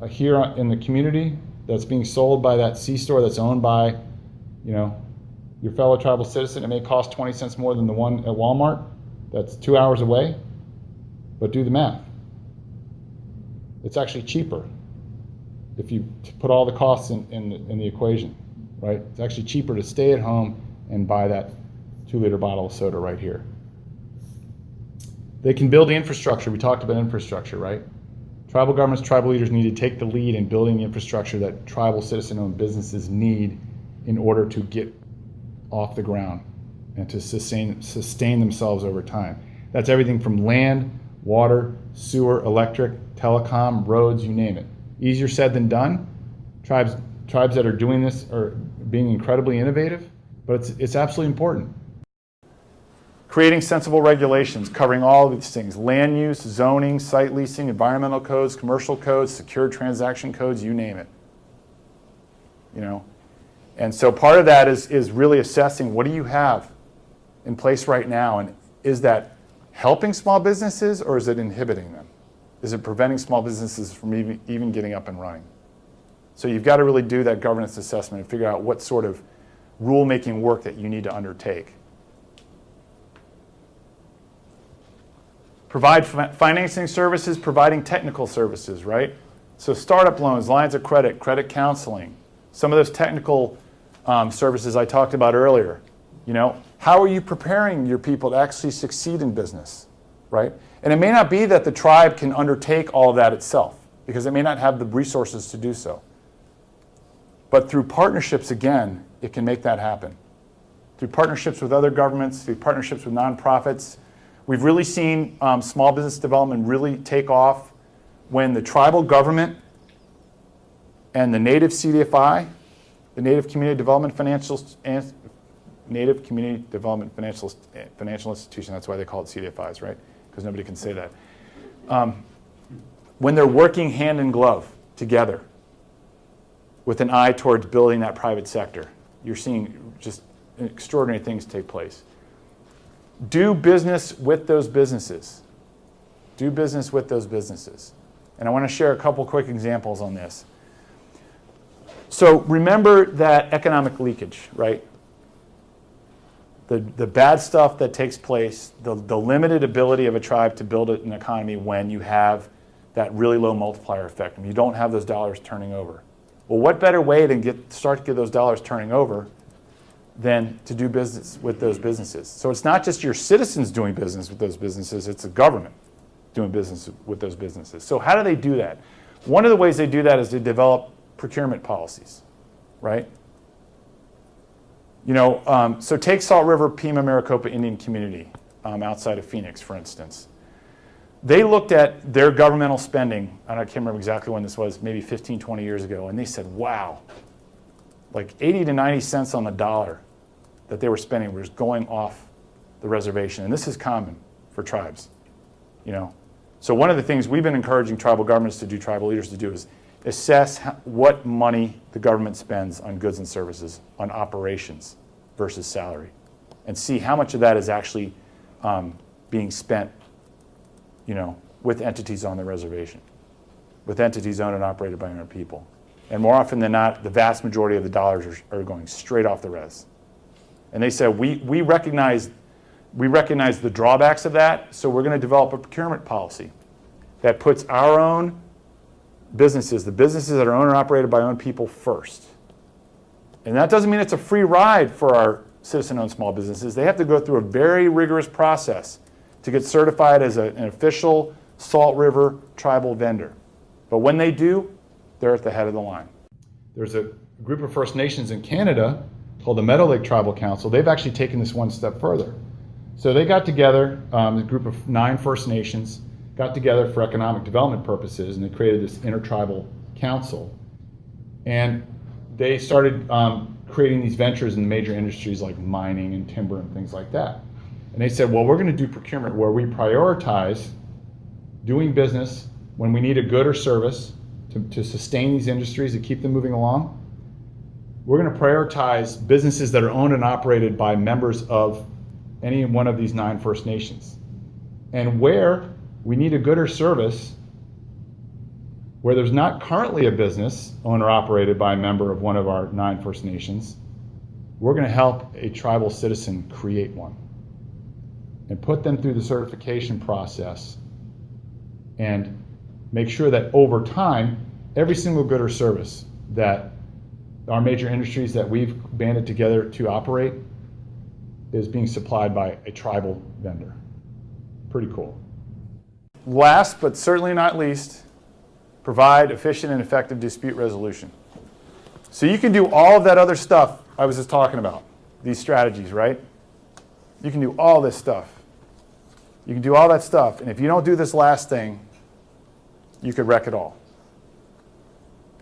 here in the community that's being sold by that C-store that's owned by, you know, your fellow tribal citizen, it may cost 20 cents more than the one at Walmart that's 2 hours away, but do the math. It's actually cheaper if you put all the costs in the equation, right? It's actually cheaper to stay at home and buy that 2-liter bottle of soda right here. They can build the infrastructure. We talked about infrastructure, right? Tribal governments, tribal leaders need to take the lead in building the infrastructure that tribal citizen-owned businesses need in order to get off the ground and to sustain themselves over time. That's everything from land, water, sewer, electric, telecom, roads, you name it. Easier said than done. Tribes that are doing this are being incredibly innovative, but it's absolutely important. Creating sensible regulations covering all of these things: land use, zoning, site leasing, environmental codes, commercial codes, secure transaction codes, you name it. You know, and so part of that is really assessing what do you have in place right now, and is that helping small businesses or is it inhibiting them? Is it preventing small businesses from even getting up and running? So you've got to really do that governance assessment and figure out what sort of rule-making work that you need to undertake. Provide financing services, providing technical services, right? So startup loans, lines of credit, credit counseling, some of those technical services I talked about earlier. You know, how are you preparing your people to actually succeed in business? right? And it may not be that the tribe can undertake all of that itself, because it may not have the resources to do so. But through partnerships, again, it can make that happen. Through partnerships with other governments, through partnerships with nonprofits. We've really seen small business development really take off when the tribal government and the native CDFI, the Native Community Development Financial Institution, that's why they call it CDFIs, right? Because nobody can say that. When they're working hand in glove together with an eye towards building that private sector, you're seeing just extraordinary things take place. Do business with those businesses. Do business with those businesses. And I want to share a couple quick examples on this. So remember that economic leakage, right? The bad stuff that takes place, the limited ability of a tribe to build an economy when you have that really low multiplier effect, and you don't have those dollars turning over. Well, what better way to start to get those dollars turning over than to do business with those businesses? So it's not just your citizens doing business with those businesses, it's the government doing business with those businesses. So how do they do that? One of the ways they do that is they develop procurement policies, right? So take Salt River, Pima, Maricopa Indian Community outside of Phoenix, for instance. They looked at their governmental spending, and I can't remember exactly when this was, maybe 15, 20 years ago, and they said, wow, like 80 to 90 cents on the dollar that they were spending was going off the reservation. And this is common for tribes, So one of the things we've been encouraging tribal governments to do, tribal leaders to do, is assess what money the government spends on goods and services, on operations versus salary, and see how much of that is actually being spent, with entities on the reservation, with entities owned and operated by our people. And more often than not, the vast majority of the dollars are going straight off the res. And they said, we recognize the drawbacks of that, so we're going to develop a procurement policy that puts our own businesses, the businesses that are owned and operated by our own people, first. And that doesn't mean it's a free ride for our citizen-owned small businesses. They have to go through a very rigorous process to get certified as an official Salt River tribal vendor. But when they do, they're at the head of the line. There's a group of First Nations in Canada called the Meadow Lake Tribal Council. They've actually taken this one step further. So they got together, a group of 9 First Nations, got together for economic development purposes, and they created this intertribal council. And they started creating these ventures in major industries like mining and timber and things like that. And they said, well, we're going to do procurement where we prioritize doing business when we need a good or service to sustain these industries, to keep them moving along. We're going to prioritize businesses that are owned and operated by members of any one of these 9 First Nations. And where we need a good or service, where there's not currently a business owned or operated by a member of one of our 9 First Nations, we're going to help a tribal citizen create one and put them through the certification process and make sure that over time, every single good or service that our major industries that we've banded together to operate is being supplied by a tribal vendor. Pretty cool. Last, but certainly not least, provide efficient and effective dispute resolution. So you can do all of that other stuff I was just talking about, these strategies, right? You can do all this stuff. You can do all that stuff, and if you don't do this last thing, you could wreck it all.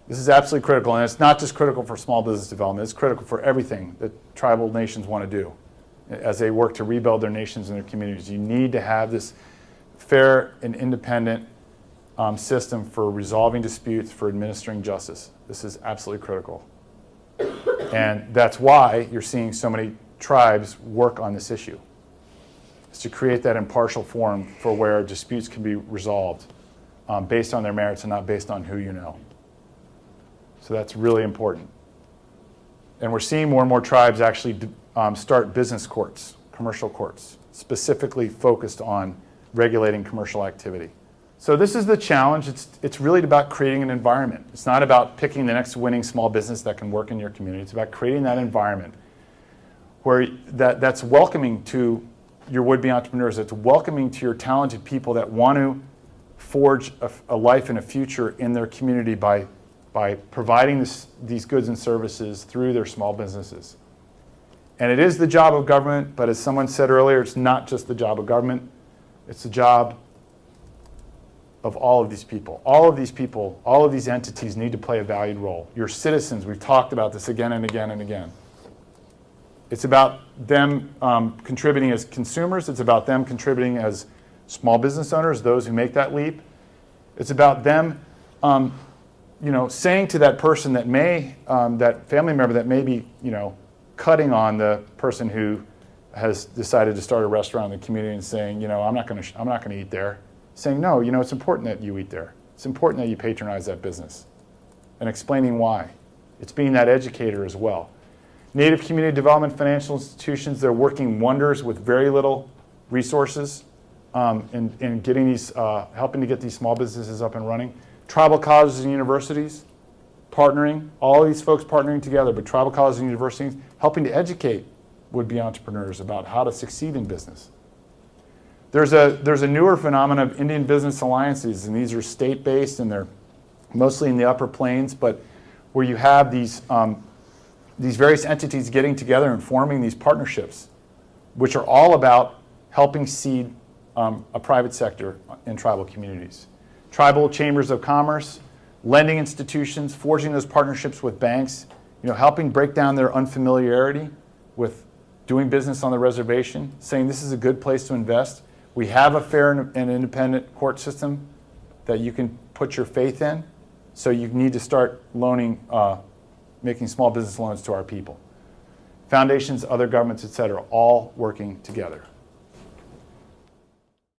This is absolutely critical, and it's not just critical for small business development, it's critical for everything that tribal nations want to do as they work to rebuild their nations and their communities. You need to have this fair and independent system for resolving disputes, for administering justice. This is absolutely critical. And that's why you're seeing so many tribes work on this issue, is to create that impartial forum for where disputes can be resolved based on their merits and not based on who you know. So that's really important. And we're seeing more and more tribes actually start business courts, commercial courts, specifically focused on regulating commercial activity. So this is the challenge. It's really about creating an environment. It's not about picking the next winning small business that can work in your community. It's about creating that environment where that's welcoming to your would-be entrepreneurs. It's welcoming to your talented people that want to forge a life and a future in their community by providing these goods and services through their small businesses. And it is the job of government, but as someone said earlier, it's not just the job of government. It's the job of all of these people. All of these people, all of these entities need to play a valued role. Your citizens, we've talked about this again and again and again. It's about them contributing as consumers. It's about them contributing as small business owners, those who make that leap. It's about them saying to that person that that family member that may be, cutting on the person who has decided to start a restaurant in the community and saying, I'm not going to eat there. Saying, no, it's important that you eat there. It's important that you patronize that business. And explaining why. It's being that educator as well. Native community development financial institutions, they're working wonders with very little resources in getting these, helping to get these small businesses up and running. Tribal colleges and universities partnering, all these folks partnering together, but tribal colleges and universities helping to educate would-be entrepreneurs about how to succeed in business. There's a newer phenomenon of Indian business alliances, and these are state-based, and they're mostly in the upper plains, but where you have these various entities getting together and forming these partnerships, which are all about helping seed a private sector in tribal communities. Tribal chambers of commerce, lending institutions, forging those partnerships with banks, helping break down their unfamiliarity with doing business on the reservation, saying this is a good place to invest. We have a fair and independent court system that you can put your faith in, so you need to start loaning, making small business loans to our people. Foundations, other governments, et cetera, all working together.